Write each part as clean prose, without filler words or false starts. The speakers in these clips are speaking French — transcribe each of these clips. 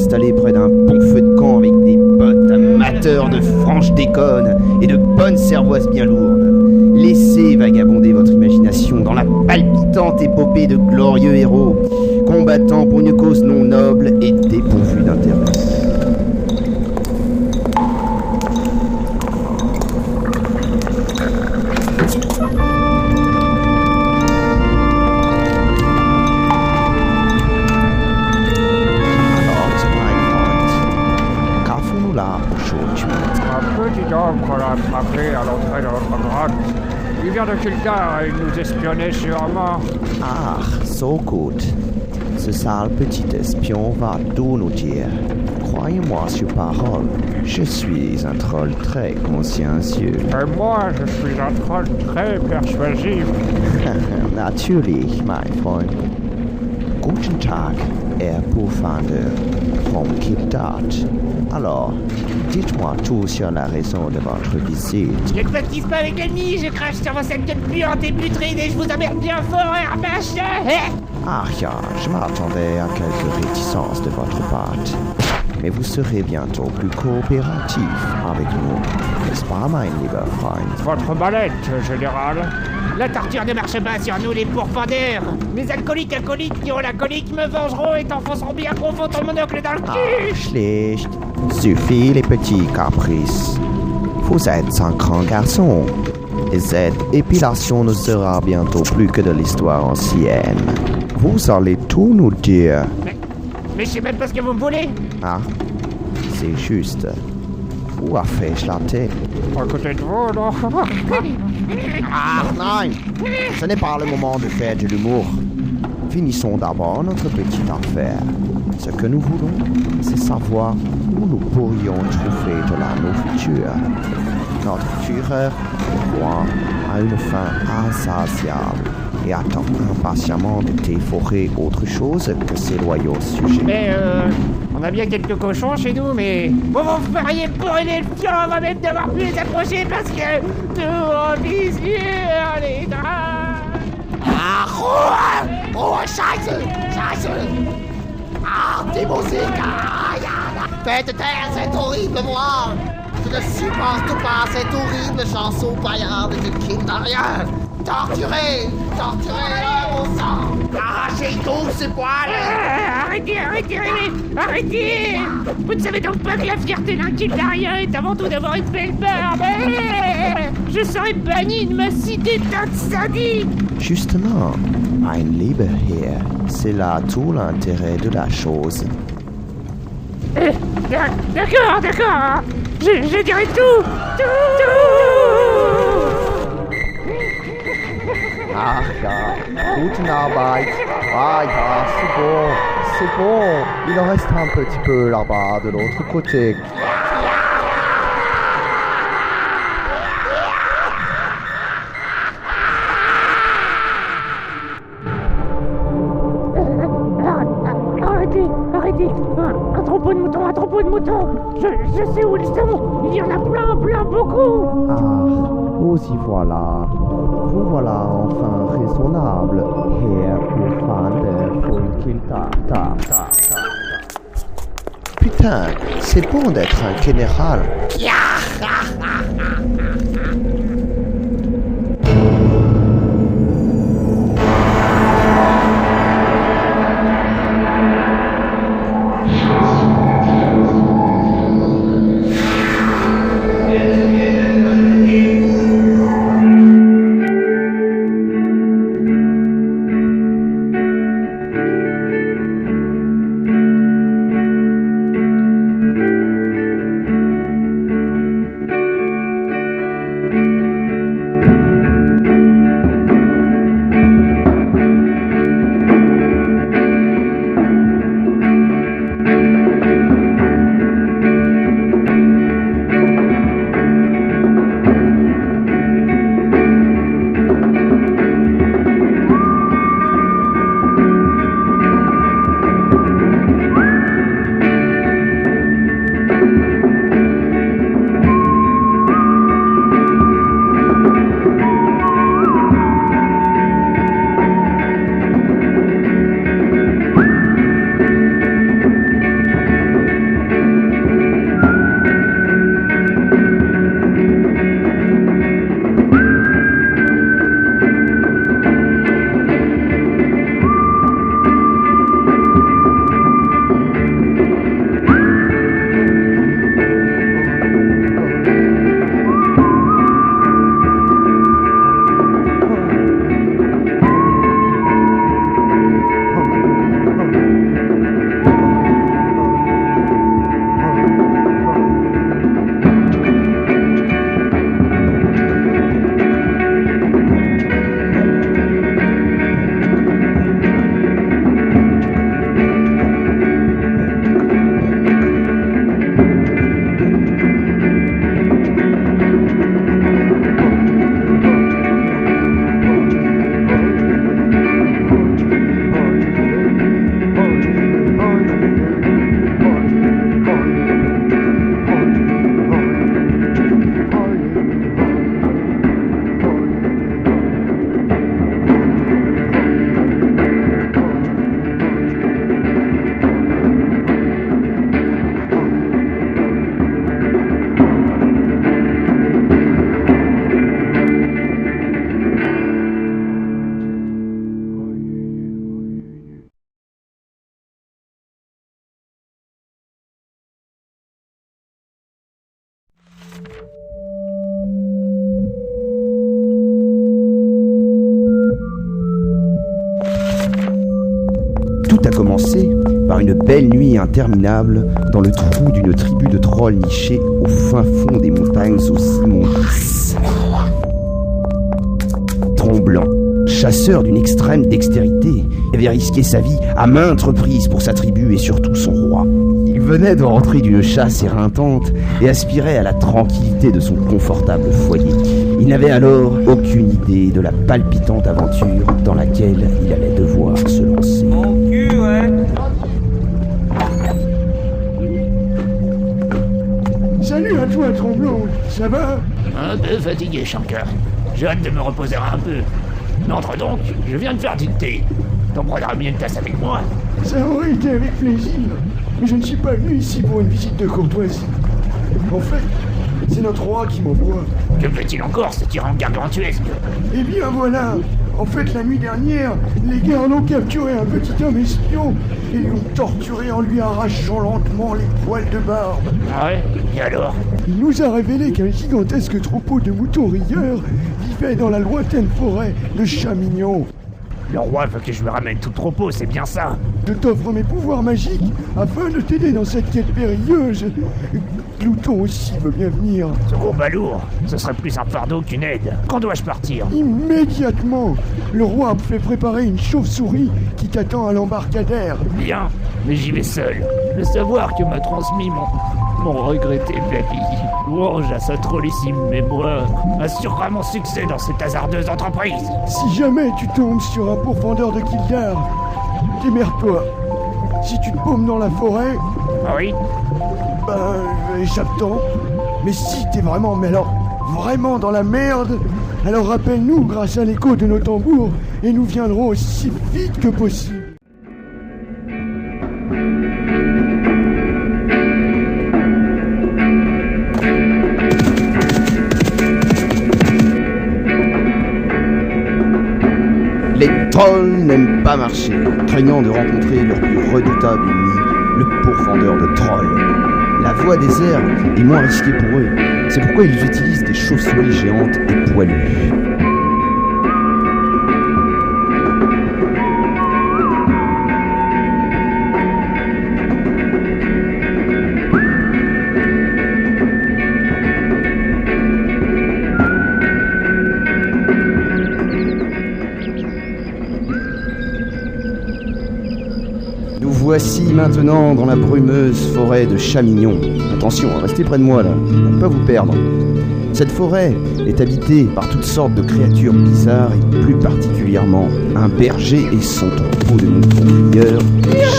installé près d'un bon feu de camp avec des potes amateurs de franches déconnes et de bonnes cervoises bien lourdes. Laissez vagabonder votre imagination dans la palpitante épopée de glorieux héros, combattant pour une cause non noble et dépourvue d'intérêt. Qu'on a attrapé à l'entrée de notre grotte. Il vient de Kildare et il nous espionnait sûrement. Ah, so gut. Ce sale petit espion va tout nous dire. Croyez-moi sur parole, je suis un troll très consciencieux. Et moi, je suis un troll très persuasif. Natürlich, mein Freund. Guten Tag, Herr Buchfinder from Kildare. Alors, dites-moi tout sur la raison de votre visite. Je ne baptise pas avec l'ennemi, je crache sur vos sacs de puante et putride et je vous emmerde bien fort, herbache. Ah ja, je m'attendais à quelques réticences de votre part. Mais vous serez bientôt plus coopératif avec nous, n'est-ce pas, mein lieber Freund? Votre mallette, général. La torture ne marche pas sur nous, les pourfendeurs. Les alcooliques qui ont la colique me vengeront et t'enfonceront bien profond ton monocle dans le cul. Schlicht. Suffit les petits caprices. Vous êtes un grand garçon. Et cette épilation ne sera bientôt plus que de l'histoire ancienne. Vous allez tout nous dire. Mais je sais même pas ce que vous me voulez. Ah, c'est juste. Où affiche la tête? À côté de vous, non? Ah, non! Ce n'est pas le moment de faire de l'humour. Finissons d'abord notre petite affaire. Ce que nous voulons, c'est savoir où nous pourrions trouver de la nourriture. Notre Führer, le roi, a une faim insatiable et attend impatiemment de dévorer autre chose que ses loyaux sujets. Mais on a bien quelques cochons chez nous, mais vous vous feriez brûler le fion avant même d'avoir pu les approcher parce que nous on visure les draps. Ah, Ruhe! Ruhe, Scheiße! Scheiße! Ah, die Musik! Ah, ja! Faites taire, c'est horrible, moi! Je ne supporte pas cette horrible chanson paillarde de Kindarien! Torturez! Torturez au sang! Arrachez tous ces poils! Arrêtez! Vous ne savez donc pas que la fierté d'un Kildarien est avant tout d'avoir une belle barbe. Je serai banni de ma cité d'un sadique. Justement, mein lieber Herr, c'est là tout l'intérêt de la chose. D'accord. Je dirai tout. Ah ja, guten Arbeit. Ah ja, c'est bon. Il en reste un petit peu là-bas, de l'autre côté. Arrêtez. Un troupeau de moutons. Je sais où ils sont. Il y en a plein, beaucoup. Ah, vous y voilà. Vous voilà enfin raisonnable, Herr Buchfinder von Kildare. Putain, c'est bon d'être un général. par une belle nuit interminable dans le trou d'une tribu de trolls nichés au fin fond des montagnes aux immondices. Tremblant, chasseur d'une extrême dextérité, avait risqué sa vie à maintes reprises pour sa tribu et surtout son roi. Il venait de rentrer d'une chasse éreintante et aspirait à la tranquillité de son confortable foyer. Il n'avait alors aucune idée de la palpitante aventure dans laquelle il allait devoir se lancer. Mon cul, ouais. Salut à toi, Tremblant, ça va? Un peu fatigué, Shankar. J'ai hâte de me reposer un peu. Mais entre donc, je viens de faire du thé. T'en prendras bien une tasse avec moi? Ça aurait été avec plaisir, mais je ne suis pas venu ici pour une visite de courtoisie. En fait, c'est notre roi qui m'envoie. Que fait-il encore, ce tyran gargantuesque? Eh bien voilà, en fait la nuit dernière, les gardes ont capturé un petit homme espion et l'ont torturé en lui arrachant lentement les poils de barbe. Ah ouais? Et alors? Il nous a révélé qu'un gigantesque troupeau de moutons rieurs vivait dans la lointaine forêt de Chamignon. Le roi veut que je me ramène tout le troupeau, c'est bien ça? Je t'offre mes pouvoirs magiques afin de t'aider dans cette quête périlleuse. Glouton aussi veut bien venir. Ce combat lourd, ce serait plus un fardeau qu'une aide. Quand dois-je partir? Immédiatement, le roi me fait préparer une chauve-souris qui t'attend à l'embarcadère. Bien, mais j'y vais seul. Le savoir que m'a transmis mon regretté papy. Louange à sa trollissime mémoire assurera mon succès dans cette hasardeuse entreprise. Si jamais tu tombes sur un pourfendeur de Kildare, démerde-toi. Si tu te paumes dans la forêt, Ah oui? échappe-t'en. Mais si t'es vraiment, mais alors, vraiment dans la merde, alors rappelle-nous grâce à l'écho de nos tambours et nous viendrons aussi vite que possible. Les trolls n'aiment pas marcher, craignant de rencontrer leur plus redoutable ennemi, le pourfendeur de trolls. La voie des airs est moins risquée pour eux, c'est pourquoi ils utilisent des chauves-souris géantes et poilues. Nous voici maintenant dans la brumeuse forêt de Chamignon. Attention, restez près de moi là, ne pas vous perdre. Cette forêt est habitée par toutes sortes de créatures bizarres et plus particulièrement un berger et son troupeau de moutons rieurs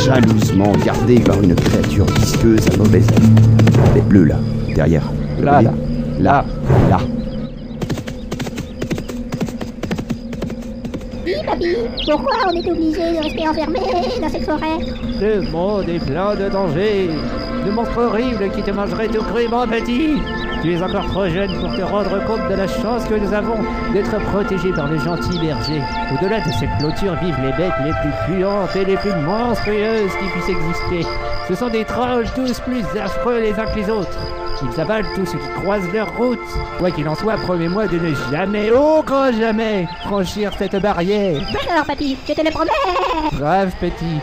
jalousement gardés par une créature visqueuse à mauvaise allure. Les bleus là, derrière. Là, Vous voyez là, là. Oui, papy, pourquoi on est obligé de rester enfermé dans cette forêt? Le monde est plein de dangers, de monstres horribles qui te mangeraient tout cru, mon petit. Tu es encore trop jeune pour te rendre compte de la chance que nous avons d'être protégés par le gentil berger. Au-delà de cette clôture vivent les bêtes les plus puantes et les plus monstrueuses qui puissent exister. Ce sont des trolls tous plus affreux les uns que les autres. Ils avalent tous ceux qui croisent leur route. Quoi qu'il en soit, promets-moi de ne jamais, oh grand jamais, franchir cette barrière. Ben alors, papy, je te le promets. Brave petit.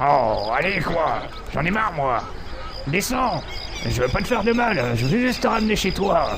Oh, allez quoi. J'en ai marre, moi. Descends. Je veux pas te faire de mal, je veux juste te ramener chez toi.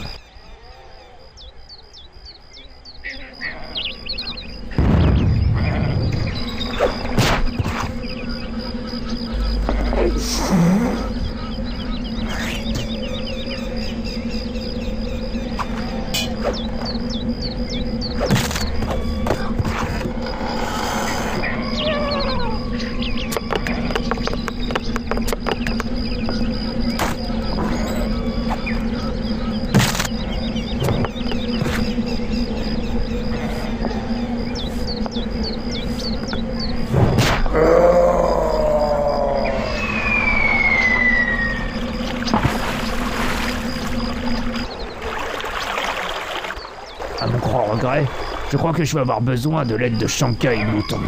À mon grand regret, je crois que je vais avoir besoin de l'aide de Shankai Mouton.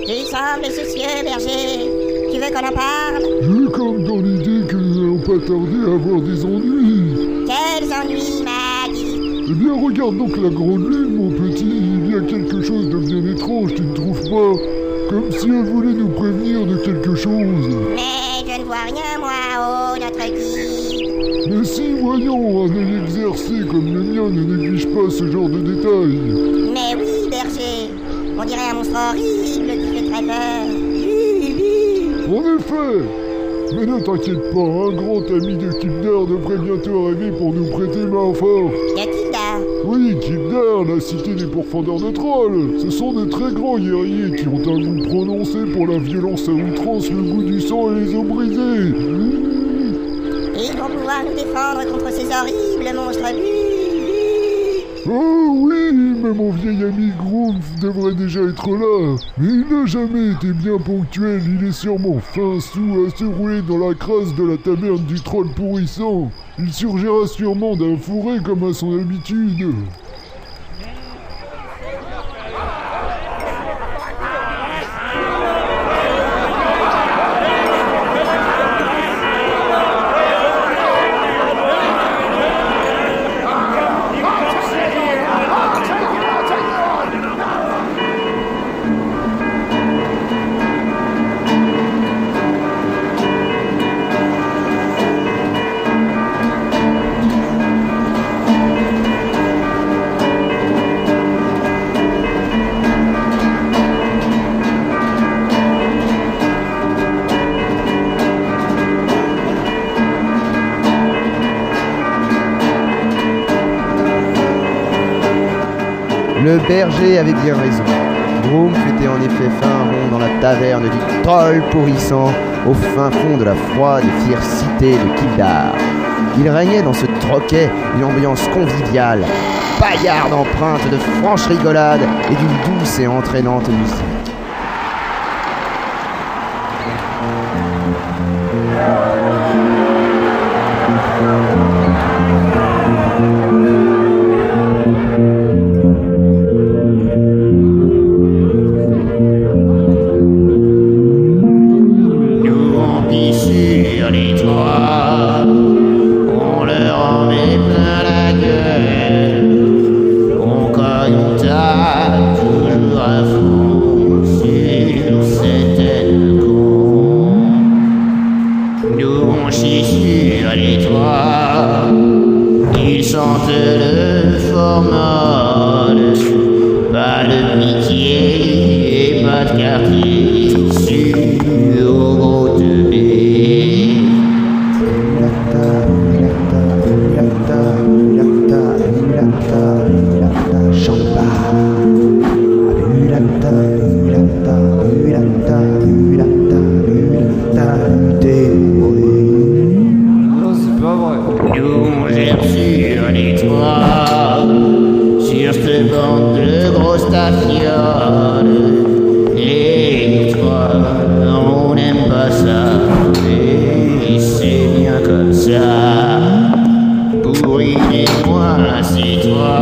Tu sembles soucieux, berger. Tu veux qu'on en parle? J'ai comme dans l'idée que nous n'allons pas tarder à avoir des ennuis. Quels ennuis, Maggie? Eh bien, regarde donc la grande lune, mon petit. Il y a quelque chose de bien étrange, tu ne trouves pas? Comme si elle voulait nous prévenir de quelque chose. Mais je ne vois rien, moi, oh, notre guide. Mais si, voyons, un œil exercé comme le mien ne néglige pas ce genre de détails. Mais oui, berger. On dirait un monstre horrible qui fait très peur. En effet. Mais ne t'inquiète pas, un grand ami de Kildare devrait bientôt arriver pour nous prêter main forte. De Kildare? Oui, Kildare, la cité des pourfendeurs de trolls. Ce sont de très grands guerriers qui ont un goût prononcé pour la violence à outrance, le goût du sang et les os brisés. Ils vont pouvoir nous défendre contre ces horribles monstres. Oh oui, mais mon vieil ami Groomf devrait déjà être là. Mais il n'a jamais été bien ponctuel, il est sûrement fin sous à se rouler dans la crasse de la taverne du troll pourrissant. Il surgira sûrement d'un fourré comme à son habitude. Le berger avait bien raison. Groomf était en effet fin rond dans la taverne du troll pourrissant, au fin fond de la froide et fière cité de Kildare. Il régnait dans ce troquet une ambiance conviviale, paillarde empreinte de franche rigolade et d'une douce et entraînante musique. sentent le formol. Pas de pitié et pas de quartier sur gros teubé. C'est pas vrai. Nous gère sur les toits, sur cette bande de grosses tafioles. Les trois, on n'aime pas ça, et c'est bien comme ça. Pour moi, c'est toi,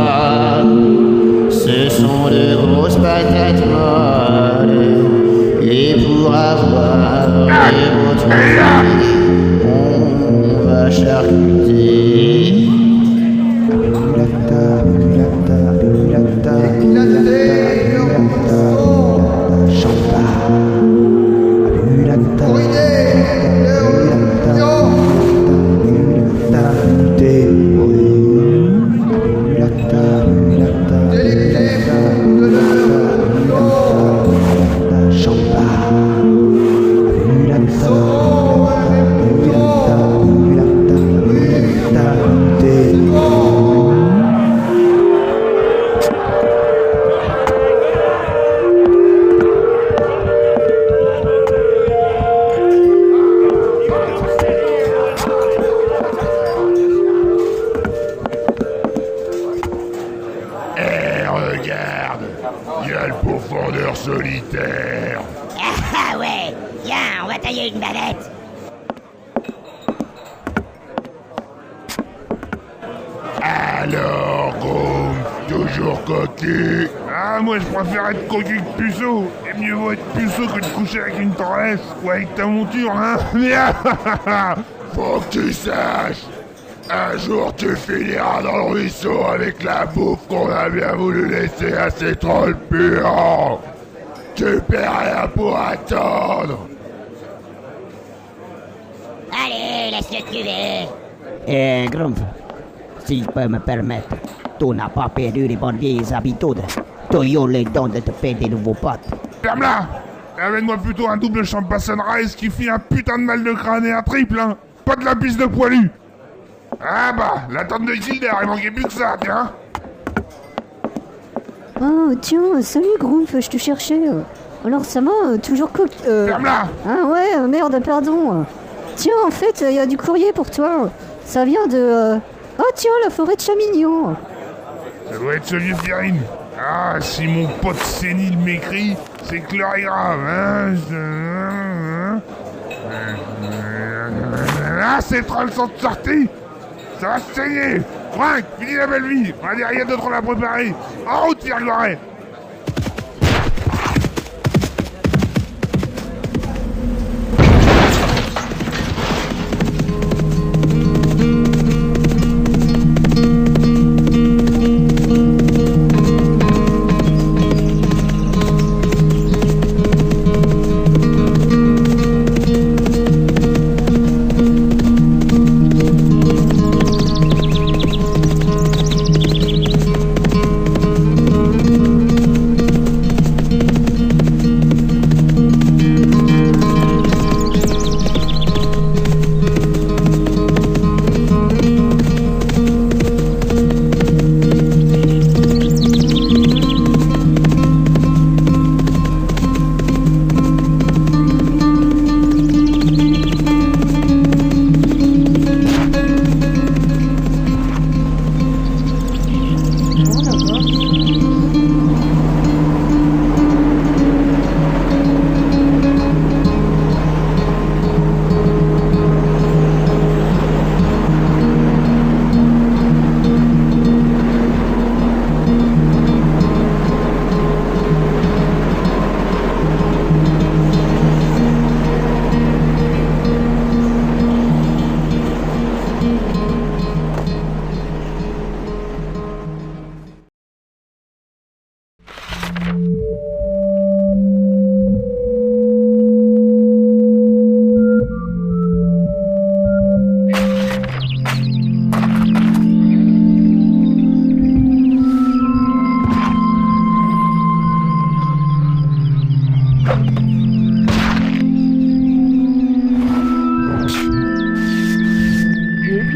ce sont de grosses patates molles. Et pour avoir les vôtres, on va charcuter. Regarde, il y a le pourfendeur solitaire. Ah ouais, viens, on va tailler une bavette. Alors, Groom, toujours coquille. Ah, moi je préfère être coquille que puceau. Et mieux vaut être puceau que de coucher avec une tendresse. Ou avec ta monture, hein. Faut que tu saches, un jour tu finiras dans le ruisseau avec la bouffe qu'on a bien voulu laisser à ces trolls puants. Tu perds rien pour attendre. Allez, laisse-le tuer. Grumpf, si je peux me permettre, tu n'as pas perdu les bonnes vieilles habitudes. Tu as les dons de te faire des nouveaux potes. Ferme-la. Amène-moi plutôt un double champagne sunrise qui fit un putain de mal de crâne et un triple, hein. Pas de la piste de poilu. Ah bah, la tante de Gilder, il manquait plus que ça, tiens. Oh, tiens, salut Grumpf, je te cherchais. Alors ça va, toujours cool. Ferme-la. Ah ouais, merde, pardon. Tiens, en fait, il y a du courrier pour toi. Ça vient de... Oh tiens, la forêt de Chamignon. Ça doit être ce vieux Firine. Ah, si mon pote sénile m'écrit, c'est que l'heure est grave, hein. Ah, ces trolls sont sortis. Ça va se saigner. Franck, finis la belle vie. On a dit rien d'autre à la préparer. En route, Virgoret.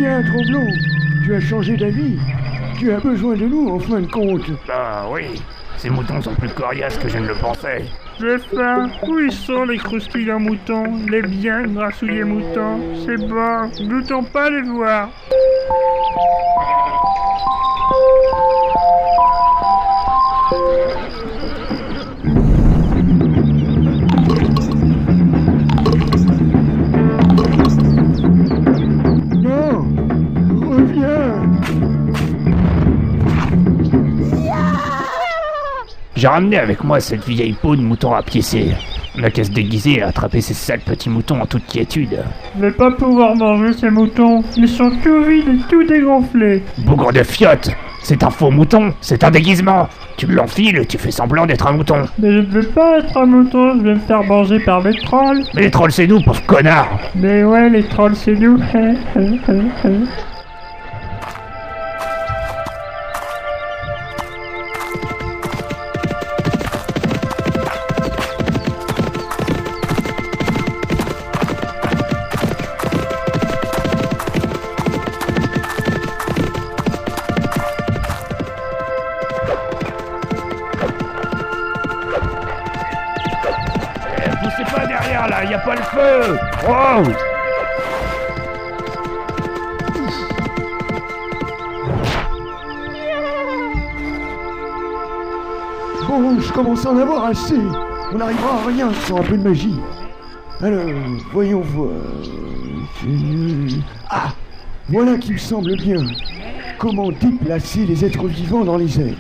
bien, Tromblon. Tu as changé d'avis. Tu as besoin de nous, en fin de compte. Bah oui, ces moutons sont plus coriaces que je ne le pensais. J'ai faim. Où ils sont les croustilles à moutons? Les bien grassouillés moutons? C'est bon. Glouton pas les voir. Non, reviens. J'ai ramené avec moi cette vieille peau de mouton rapiécé. On n'a qu'à se déguiser et attraper ces sales petits moutons en toute quiétude. Je vais pas pouvoir manger ces moutons. Ils sont tout vides et tout dégonflés. Bougre de fiotte! C'est un faux mouton, c'est un déguisement! Tu me l'enfiles et tu fais semblant d'être un mouton. Mais je ne veux pas être un mouton, je vais me faire manger par les trolls. Mais les trolls c'est nous, pauvre connard! Mais ouais, les trolls c'est nous. Poussez pas derrière là, y a pas le feu! Oh! Bon, je commence à en avoir assez. On n'arrivera à rien sans un peu de magie. Alors, voyons voir. Ah, voilà qui me semble bien. Comment déplacer les êtres vivants dans les airs.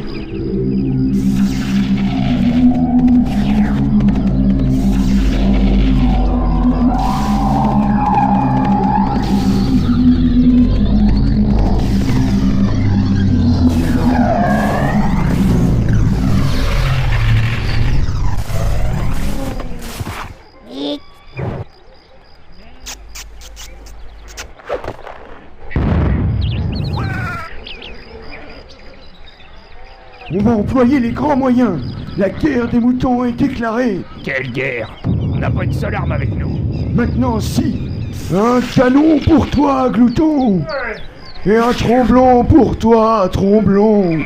On va employer les grands moyens. La guerre des moutons est déclarée. Quelle guerre? On n'a pas une seule arme avec nous. Maintenant, si. Un canon pour toi, Glouton. Et un tromblon pour toi, Tromblon.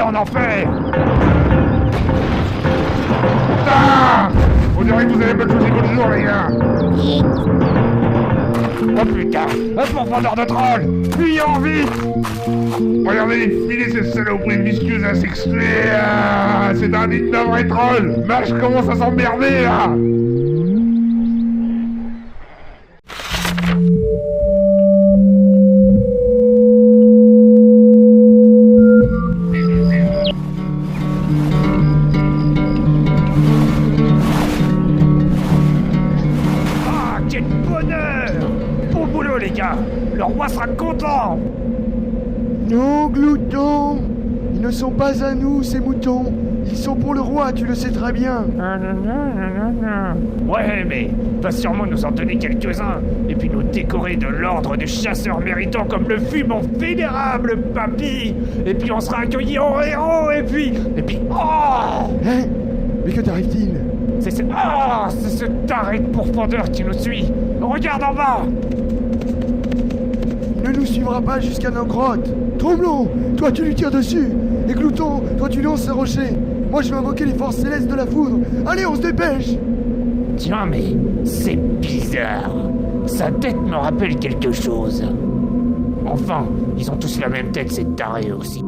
En enfer! Ah! On dirait que vous avez pas choisi votre jour, les gars! Oh putain! Un pourfendeur de trolls! Fuyons vite! Regardez, filez ces saloperies visqueuses asexuées! Ah, c'est un digne d'un vrai troll! Marche commence à s'emmerder, là! Le roi sera content! Non, Glouton! Ils ne sont pas à nous, ces moutons. Ils sont pour le roi, tu le sais très bien. Ouais, mais va sûrement nous en donner quelques-uns, et puis nous décorer de l'ordre des chasseurs méritants comme le fut mon vénérable papy. Et puis on sera accueillis en héros, et puis... Oh! Hein? Mais que t'arrive-t-il? C'est ce taré de pourfendeur qui nous suit. Regarde en bas! Il ne nous suivra pas jusqu'à nos grottes. Tromblon, toi tu lui tires dessus. Et Glouton, toi tu lances un rocher. Moi je vais invoquer les forces célestes de la foudre. Allez, on se dépêche! Tiens, mais c'est bizarre. Sa tête me rappelle quelque chose. Enfin, ils ont tous la même tête, ces tarés aussi.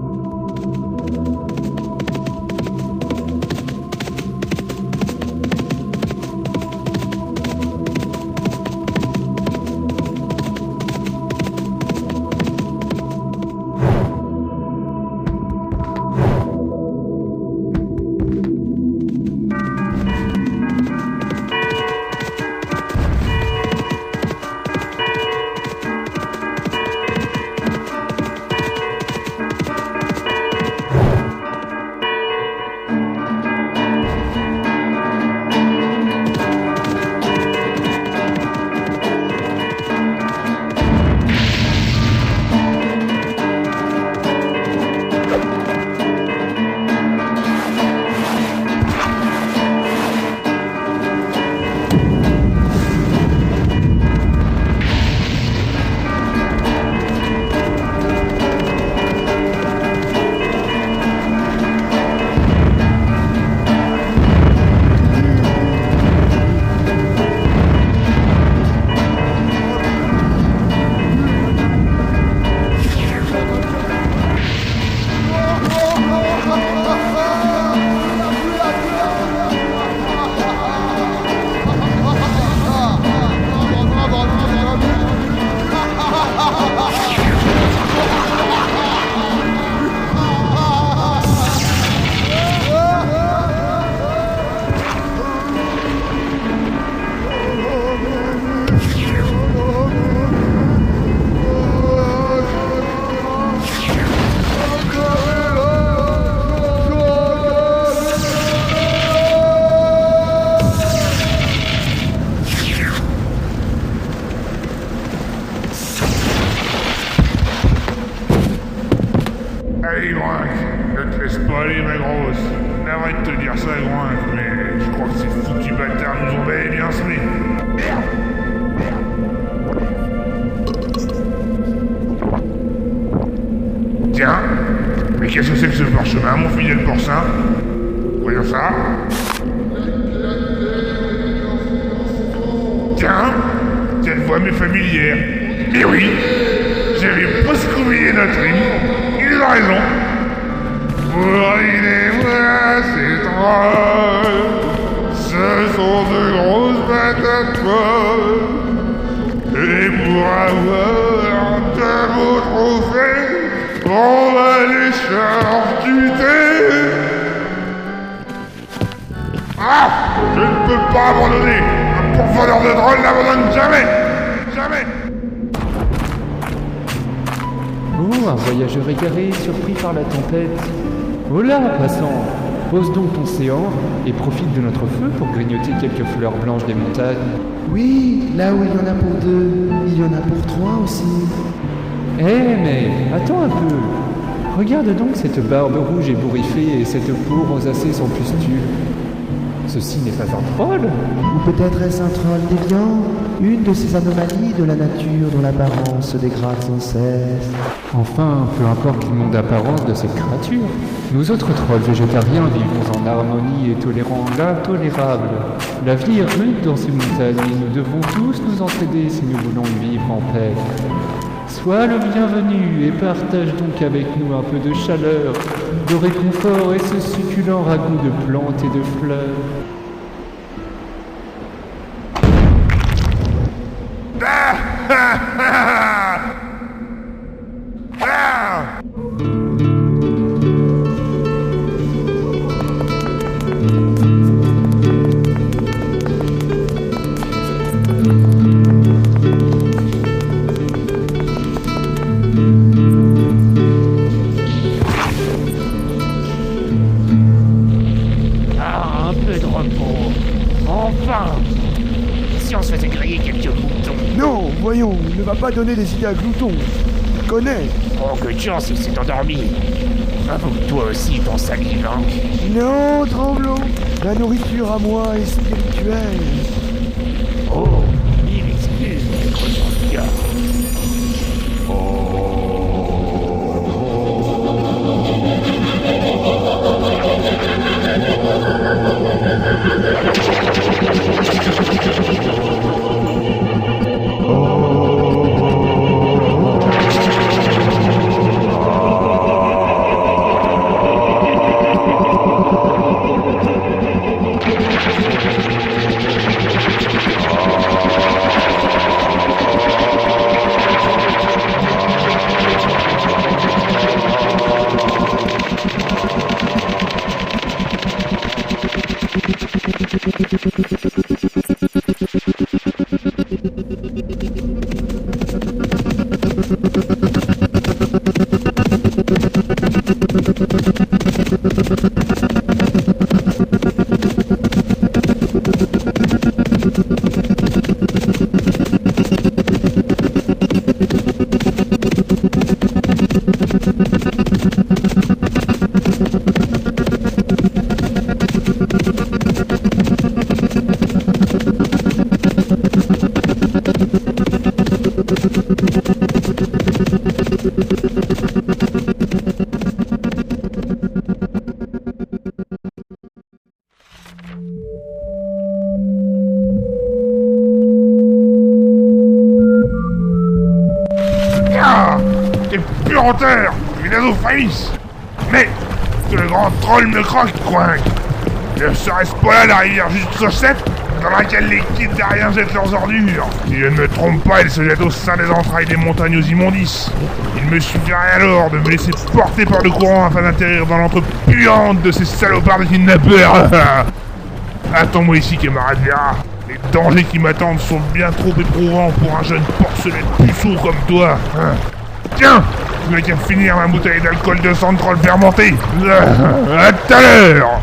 dire ça, Grinf, mais je crois que ces foutus bâtards nous ont bel et bien semés. Merde. Tiens, mais qu'est-ce que c'est que ce parchemin, mon fidèle porcin? Voyons ça. Tiens, cette voix m'est familière. Mais oui, j'avais presque oublié notre hymne. Il a raison. Pour les voix, c'est drôle. Ce sont de grosses patates folles. Et pour avoir de beaux trophées, on va les charcuter. Ah, je ne peux pas abandonner. Un pourvoyeur de drôle n'abandonne jamais. Jamais. Oh, un voyageur égaré, surpris par la tempête. Oh là, passant, pose donc ton séant et profite de notre feu pour grignoter quelques fleurs blanches des montagnes. Oui, là où il y en a pour 2, il y en a pour 3 aussi. Eh, mais attends un peu. Regarde donc cette barbe rouge ébouriffée et cette peau rosacée sans pustule. Ceci n'est pas un troll? Ou peut-être est-ce un troll déviant? Une de ces anomalies de la nature dont l'apparence se dégrade sans cesse. Enfin, peu importe le nom d'apparence de cette créature. Nous autres trolls végétariens vivons en harmonie et tolérant l'intolérable. La vie est rude dans ces montagnes et nous devons tous nous entraider si nous voulons vivre en paix. Sois le bienvenu et partage donc avec nous un peu de chaleur, de réconfort et ce succulent ragoût de plantes et de fleurs. Ah, un peu de repos. Enfin! Si on se faisait griller quelques moutons. Non, voyons, il ne va pas donner des idées à Glouton. Je connais. Oh, que de chance, il s'est endormi. Avoue que toi aussi, ton salive, hein? Non, Tremblant. La nourriture à moi est spirituelle. Oh, il excuse d'être son gars. T'es plus en terre, face. Mais que le grand troll me croque, coin. Ne serait-ce pas là la rivière juste Saucette, dans laquelle les kids terriens jettent leurs ordures? Si je ne me trompe pas, elle se jette au sein des entrailles des montagnes aux immondices. Il me suffirait alors de me laisser porter par le courant afin d'atterrir dans l'entre puante de ces salopards de kidnappeurs. Attends-moi ici, camarade Vera. Les dangers qui m'attendent sont bien trop éprouvants pour un jeune porcelet puceau comme toi. Tiens, je n'ai qu'à finir ma bouteille d'alcool de sang de troll fermenté. À tout à l'heure.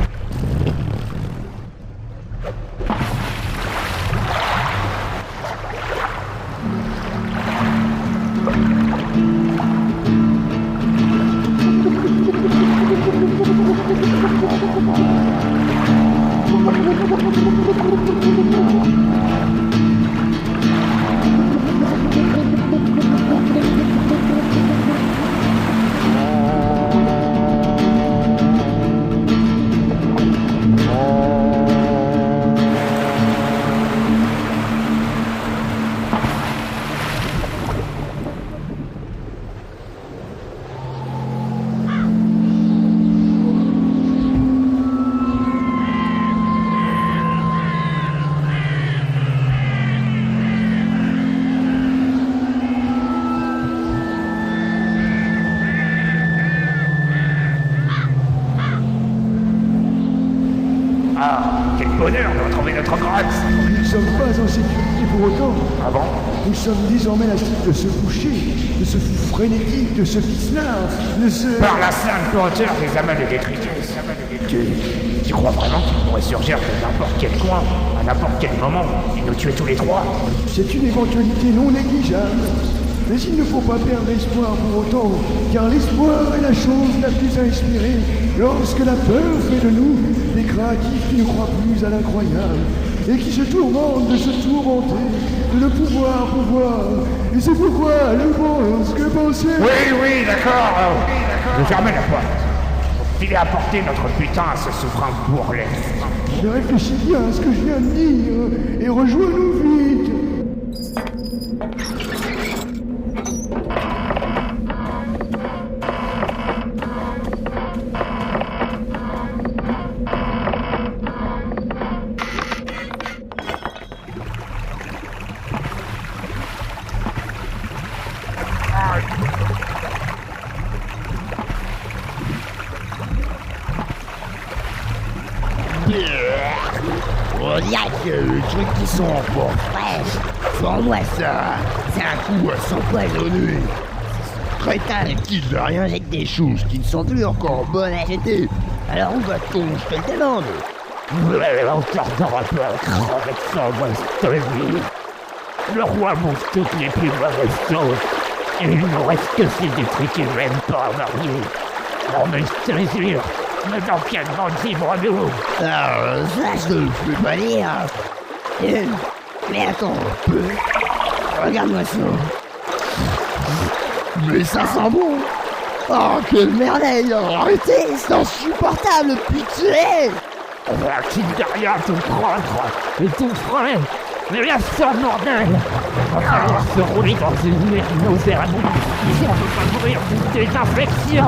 Quel bonheur de retrouver notre grotte! Nous ne sommes pas en sécurité pour autant. Ah bon? Nous sommes désormais la cible de ce boucher, de ce fou frénétique, de ce ficelard, de ce... Par la sainte lenteur des amas de détritus. Tu crois vraiment qu'il pourrait surgir de n'importe quel coin, à n'importe quel moment, et nous tuer tous les trois? C'est une éventualité non négligeable. Mais il ne faut pas perdre espoir pour autant, car l'espoir est la chose la plus à espérer lorsque la peur fait de nous des créatifs qui ne croient plus à l'incroyable et qui se tourmentent de se tourmenter, de ne pouvoir. Et c'est pourquoi le pense que penser... Oui, d'accord. Je ferme la porte. Filer à porter notre putain à ce souverain bourrelet. Mais réfléchis bien à ce que je viens de dire et rejoins-nous vite. On dirait que les trucs qui sont encore fraîches, sans moi ça, c'est un coup à s'empoisonner. Crétin qui de rien jette des choses qui ne sont plus encore bonnes à jeter. Alors où va-t-on, je te le demande? Encore dans rapport avec ça, Westonie. Le roi mange toutes les plus mauvaises choses. Et il ne reste que ces détritus même pas mariés. Non mais je te jure, mais dans quel monde vivons-nous? Alors ça je ne peux pas dire. Mais attends un peu. Regarde-moi ça. Mais ça sent bon. Oh quelle merveille. Arrêtez, c'est insupportable, pitié. Qui derrière tout croître et tout frais. Mais la sort bordel. On va falloir se rouler dans une mer nauséabonde si on peut pas mourir d'une désinfection.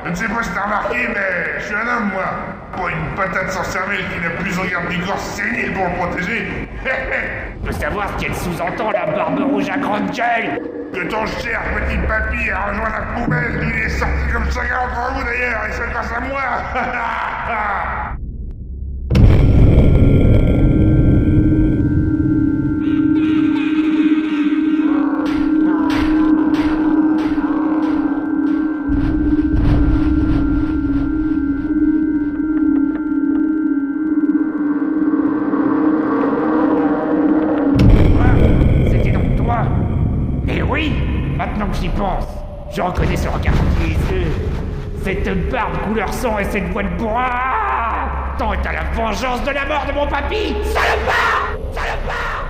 Je ne sais pas si t'as remarqué, mais je suis un homme, moi. Pas une patate sans cervelle qui n'a plus regard du corps saigné pour le protéger. Je veux savoir ce qu'elle sous-entend, la barbe rouge à grande gueule. Que ton cher petit papy a rejoint la poubelle. Il est sorti comme chacun d'entre vous d'ailleurs, et c'est grâce à moi. C'était donc toi. Oui, maintenant que j'y pense, je reconnais ce regard qui est yeux, cette barbe couleur sang et cette voix de bourrin. Tant est à la vengeance de la mort de mon papy. Salopard! Salopard!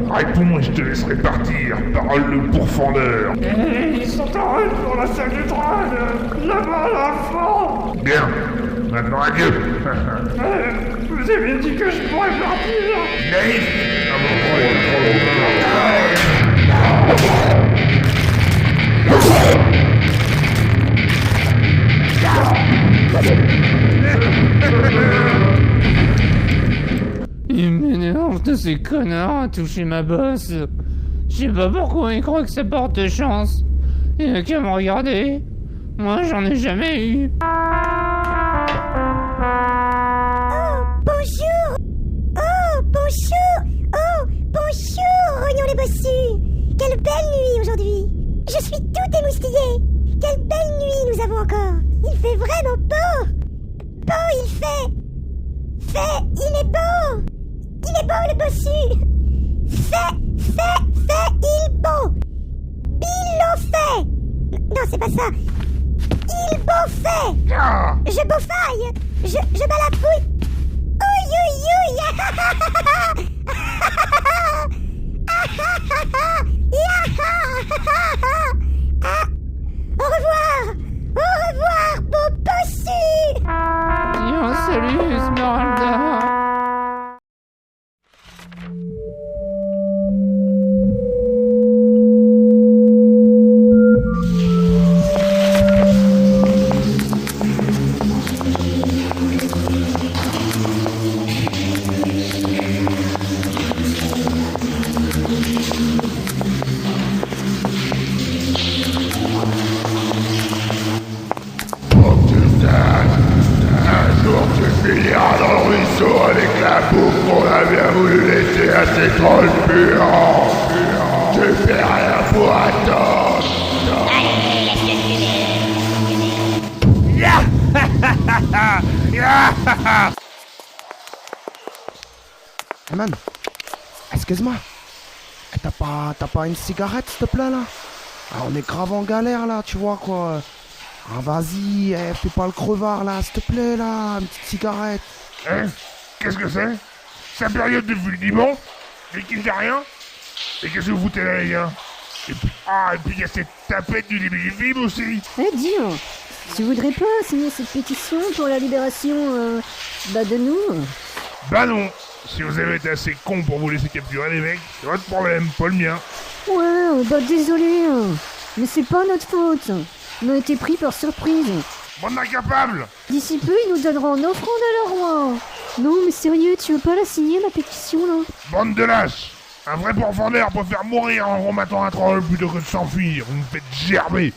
Réponds et je te laisserai partir, parole de pourfendeur. Ils sont en route pour la salle du trône. Là-bas, l'enfant. Bien, maintenant adieu. Vous avez dit que je pourrais partir. Naïf. Il m'énerve de ces connards à toucher ma bosse. Je sais pas pourquoi ils croient que ça porte chance. Il n'y a qu'à me regarder. Moi, j'en ai jamais eu. Bonjour! Oh, bonjour! Oh, bonjour, Rognon les bossus! Quelle belle nuit aujourd'hui! Je suis tout émoustillé! Quelle belle nuit nous avons encore! Il fait vraiment beau! Beau il fait! Il est beau! Il est beau le bossu! Il est beau! Bilo fait! Non, c'est pas ça! Il beau fait! Je beaufaille! Je balafouille! Au revoir, beau bossu. Salut, Esmeralda. bien voulu laisser à ces trolls puants. Je fais rien pour attendre. Hey man, excuse-moi. T'as pas une cigarette, s'il te plaît, là? Ah, on est grave en galère, là, tu vois, quoi. Ah, vas-y, fais pas le crevard, là, s'il te plaît, là, une petite cigarette. Hein? Qu'est-ce que c'est? C'est la période de Vuldiman? Mais qui fait rien? Et qu'est-ce que vous foutez là, les gars? Et puis il y a cette tapette du début du film aussi. Eh, dis, tu voudrais pas signer cette pétition pour la libération, de nous? Bah non. Si vous avez été assez con pour vous laisser capturer les mecs, c'est votre problème, pas le mien. Ouais, désolé, mais c'est pas notre faute. On a été pris par surprise. Bande d'incapables! D'ici peu, ils nous donneront en offrande à leur roi. Non, mais sérieux, tu veux pas la signer, la pétition, là? Bande de lâches! Un vrai pourfendeur préfère mourir en remettant un troll plutôt que de s'enfuir. Vous me faites gerber.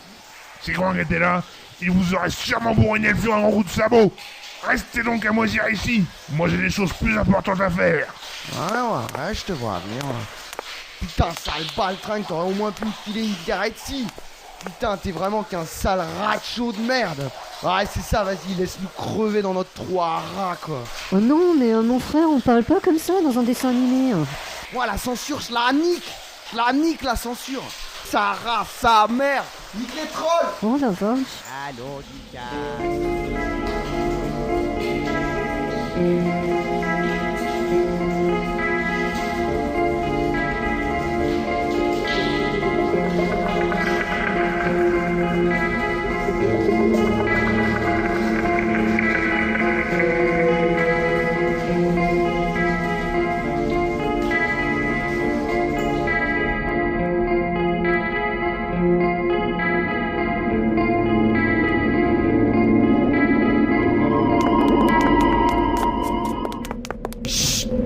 Si Grand était là, il vous aurait sûrement bourriné le fion à un coup de sabot. Restez donc à moisir ici. Moi j'ai des choses plus importantes à faire. Ouais, je te vois venir. Putain, sale baltringue, t'aurais au moins pu me filer une cigarette ici. Putain, t'es vraiment qu'un sale rat chaud de merde. Ouais, c'est ça, vas-y, laisse-nous crever dans notre trou à rats, quoi. Oh non, mais mon frère, on parle pas comme ça dans un dessin animé. Moi, la censure, je la nique. Je la nique, la censure. Sa race, sa mère. Nique les trolls. Oh la vache. Allons, Dika.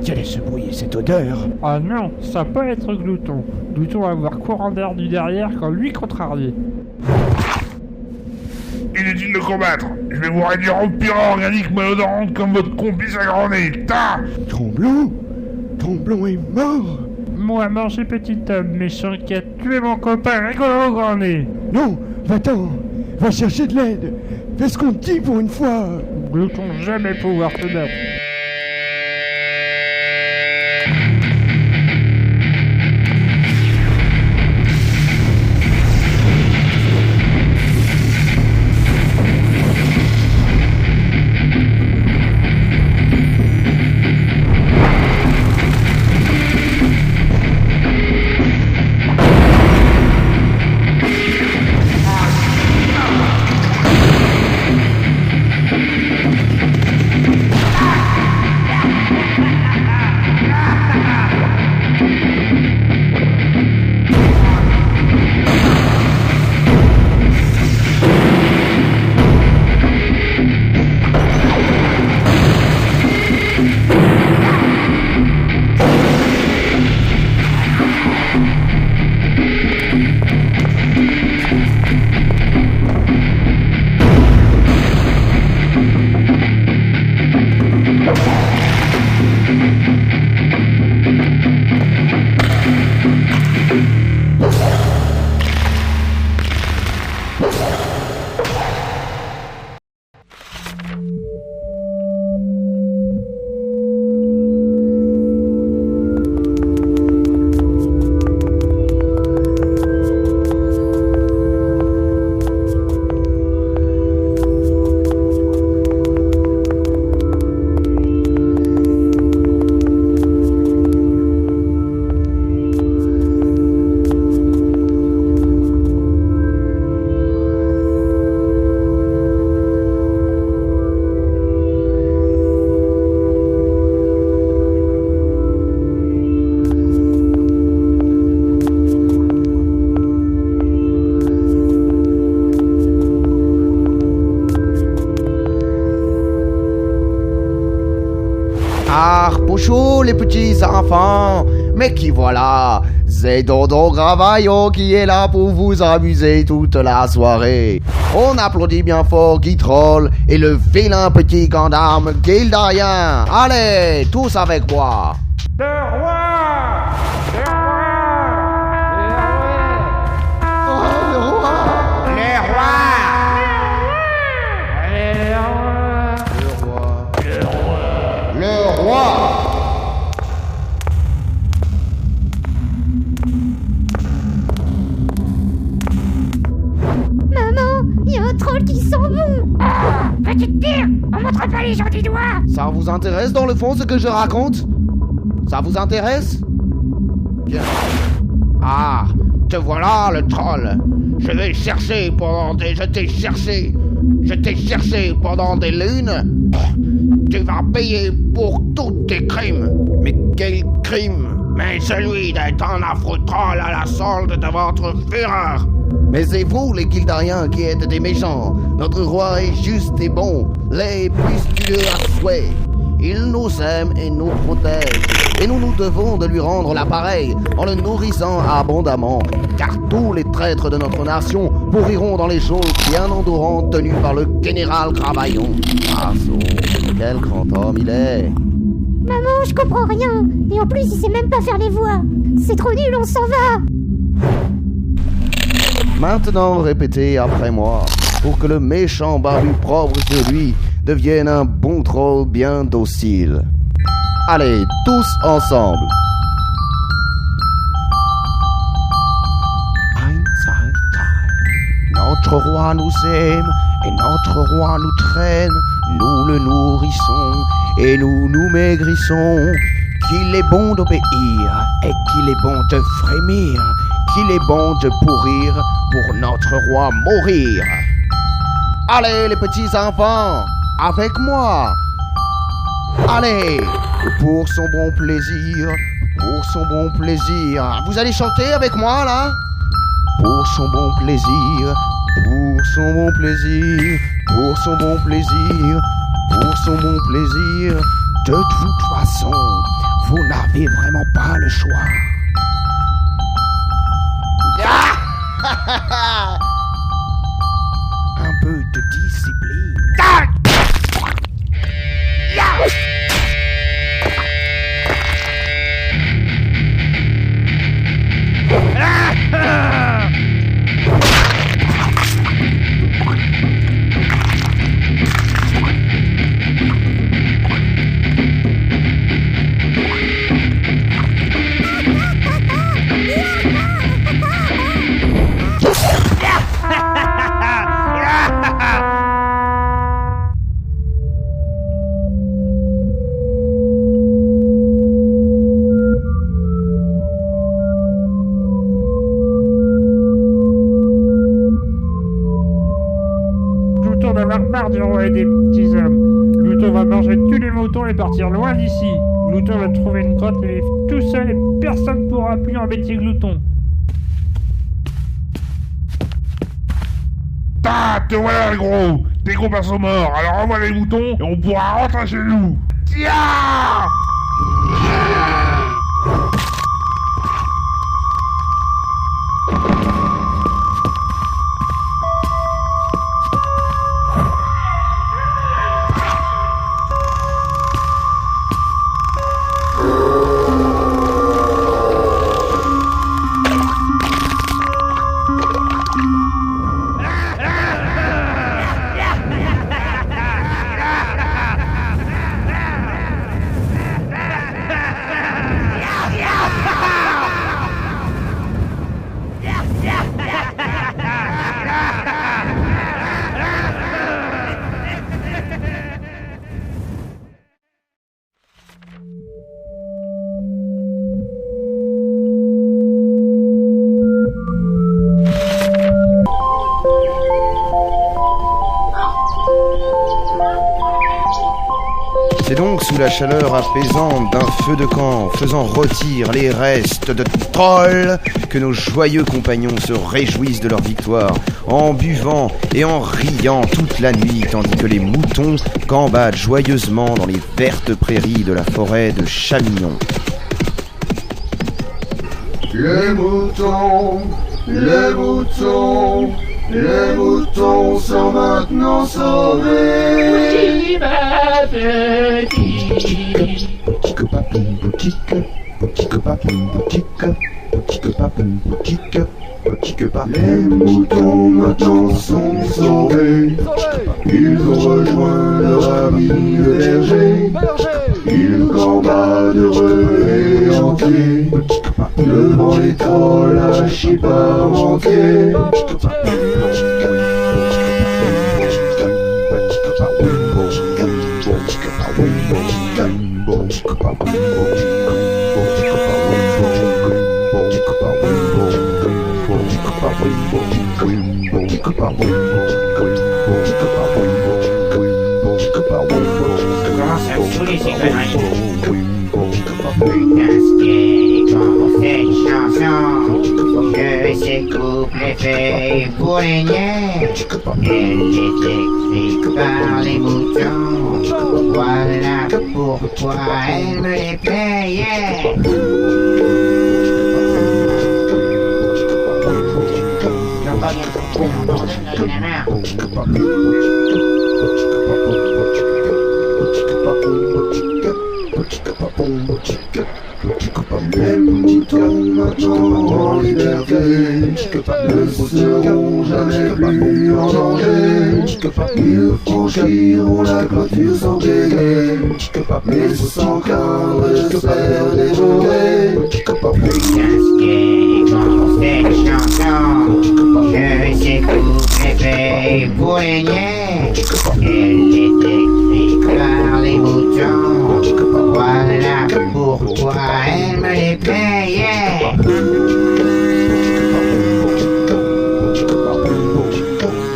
Quel est ce bruit et cette odeur? Ah non, ça peut être Glouton. Glouton va avoir courant d'air du derrière quand lui contrarié. Inutile de combattre. Je vais vous réduire au pire organique malodorante comme votre complice à grand nez. Ta! Tromblon est mort. Moi, manger petit homme méchant qui a tué mon copain rigolo au grand nez. Non, va-t'en. Va chercher de l'aide. Fais ce qu'on te dit pour une fois. Glouton jamais pouvoir te battre. Bonjour les petits enfants, mais qui voilà, c'est Dodo Gravaillon qui est là pour vous amuser toute la soirée. On applaudit bien fort Guy Troll et le vilain petit gendarme Gildarien. Allez, tous avec moi. Le roi. Petite tire, on montre pas les gens du doigt. Ça vous intéresse dans le fond ce que je raconte? Ça vous intéresse? Bien. Ah, te voilà le troll. Je t'ai cherché pendant des lunes. Tu vas payer pour tous tes crimes. Mais quel crime? Mais celui d'être un affreux troll à la solde de votre fureur. Mais c'est vous, les Guildariens, qui êtes des méchants. Notre roi est juste et bon, les pustueux à souhait. Il nous aime et nous protège. Et nous nous devons de lui rendre l'appareil en le nourrissant abondamment. Car tous les traîtres de notre nation pourriront dans les choses bien endurantes tenues par le général Cravaillon. Ah, quel grand homme il est. Maman, je comprends rien. Et en plus, il sait même pas faire les voix. C'est trop nul, on s'en va. Maintenant, répétez après moi, pour que le méchant barbu propre sur lui devienne un bon troll bien docile. Allez, tous ensemble. 1, 2, 3. Notre roi nous aime et notre roi nous traîne. Nous le nourrissons et nous nous maigrissons. Qu'il est bon d'obéir et qu'il est bon de frémir. Qu'il est bon de pourrir pour notre roi mourir. Allez les petits enfants, avec moi. Allez, pour son bon plaisir, pour son bon plaisir. Vous allez chanter avec moi là? Pour son bon plaisir, pour son bon plaisir, pour son bon plaisir, pour son bon plaisir. De toute façon, vous n'avez vraiment pas le choix. Un peu de discipline. Marre du roi et des petits hommes. Glouton va manger tous les moutons et partir loin d'ici. Glouton va trouver une grotte et vivre tout seul et personne ne pourra plus embêter Glouton. Ah, te voilà le gros. Tes gros sont morts, alors envoie les moutons et on pourra rentrer chez nous. Tiens! C'est donc sous la chaleur apaisante d'un feu de camp, faisant rôtir les restes de trolls, que nos joyeux compagnons se réjouissent de leur victoire, en buvant et en riant toute la nuit, tandis que les moutons gambadent joyeusement dans les vertes prairies de la forêt de Chamignon. Les moutons sont maintenant sauvés. Oui, ma petite Les moutons maintenant sont sauvés. Ils ont rejoint leur ami le berger. Ils gambadent heureux et entiers, devant les trolls lâchés par entier. Comment ça me saoule ces conneries? Putain, ce qu'est quand cette chanson, que ces couplets faits pour les niais. Elle est écrite par les moutons, voilà pourquoi elle me les payait. Non, pas bien, bordel, j'en ai marre. Les moutons maintenant en liberté ne seront jamais plus en danger. Ils franchiront la clôture sans bégayer, mais sans craindre de se faire dévorer. Putain, ce qu'est quand cette chanson, que ces couplets faits pour les niais. Elle est écrite par les moutons, voilà pourquoi elle me les payait.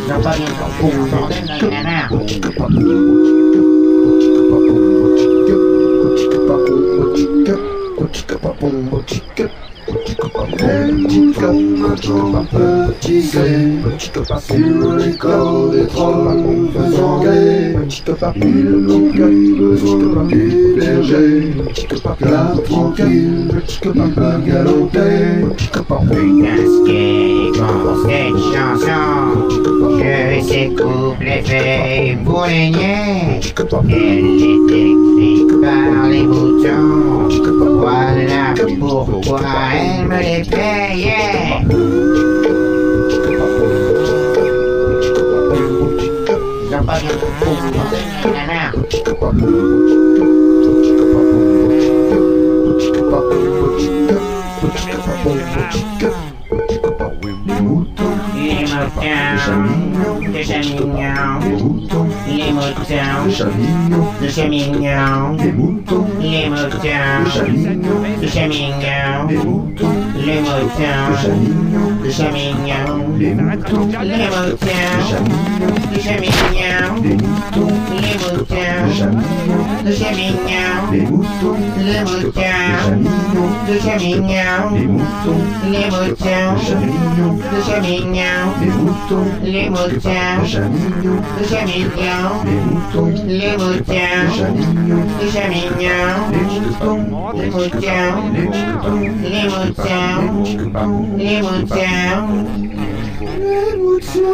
Non, pas bien, bordel, j'en ai marre. Les moutons maintenant peuvent tirer sur les corps des trolls faisant guet. Ils n'ont plus besoin du berger, car tranquille, ils peuvent galoper. Putain, ce qu'est quand cette chanson, que ces couplets faits pour les niais. Elle est écrite par les moutons, voilà pourquoi elle me les payait. Non, pas bien, bordel, j'en ai marre. Les moutons de Chamignon, les moutons de Chamignon, de Chamignon, les moutons les moutons de Chamignon, de Chamignon, les moutons les moutons de Chamignon, de Chamignon, les moutons les moutons de Chamignon, les moutons les moutons de Chamignon, de Chamignon, les moutons les moutons de Chamignon, de Chamignon, les moutons les moutons de Chamignon, de Chamignon, les moutons les moutons de Chamignon, de Chamignon, les moutons les de moutons Chamignon, de Chamignon, les moutons les moutons, les moutons les moutons, les moutons.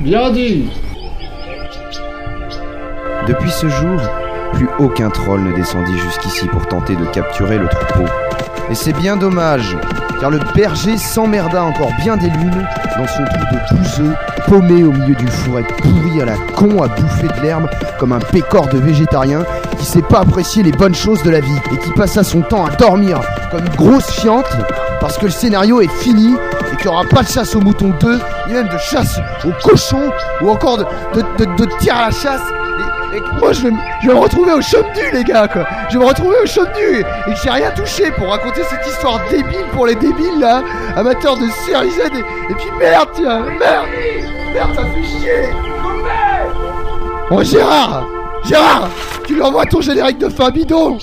Bien dit. Depuis ce jour, plus aucun troll ne descendit jusqu'ici pour tenter de capturer le troupeau. Et c'est bien dommage, car le berger s'emmerda encore bien des lunes dans son trou de bouseux, paumé au milieu d'une forêt pourrie à la con à bouffer de l'herbe comme un pécore de végétarien qui sait pas apprécier les bonnes choses de la vie et qui passa son temps à dormir comme une grosse fiente parce que le scénario est fini et qu'il n'y aura pas de chasse aux moutons 2, ni même de chasse aux cochons ou encore de tir à la chasse. Et moi je vais me retrouver au chôme-du les gars quoi. Je vais me retrouver au chôme-du et que j'ai rien touché pour raconter cette histoire débile pour les débiles là, amateurs de série Z et puis merde tiens, merde ça fait chier. Oh Gérard, tu lui envoies ton générique de fin bidon.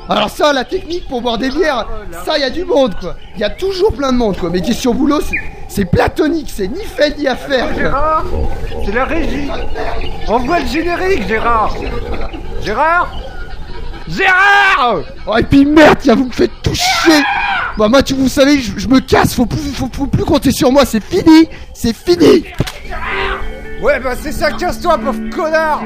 Alors ça, la technique pour boire des bières, ça y a du monde quoi. Il y a toujours plein de monde quoi. Mais question boulot, c'est platonique, c'est ni fait ni à faire. Gérard, c'est la régie. Envoie le générique, Gérard. Gérard, Gérard! Oh, et puis merde, tiens, vous me faites tout chier! Bah, moi, vous savez, je me casse, faut plus compter sur moi, c'est fini! C'est fini! Ouais, bah c'est ça, casse-toi, pauvre connard!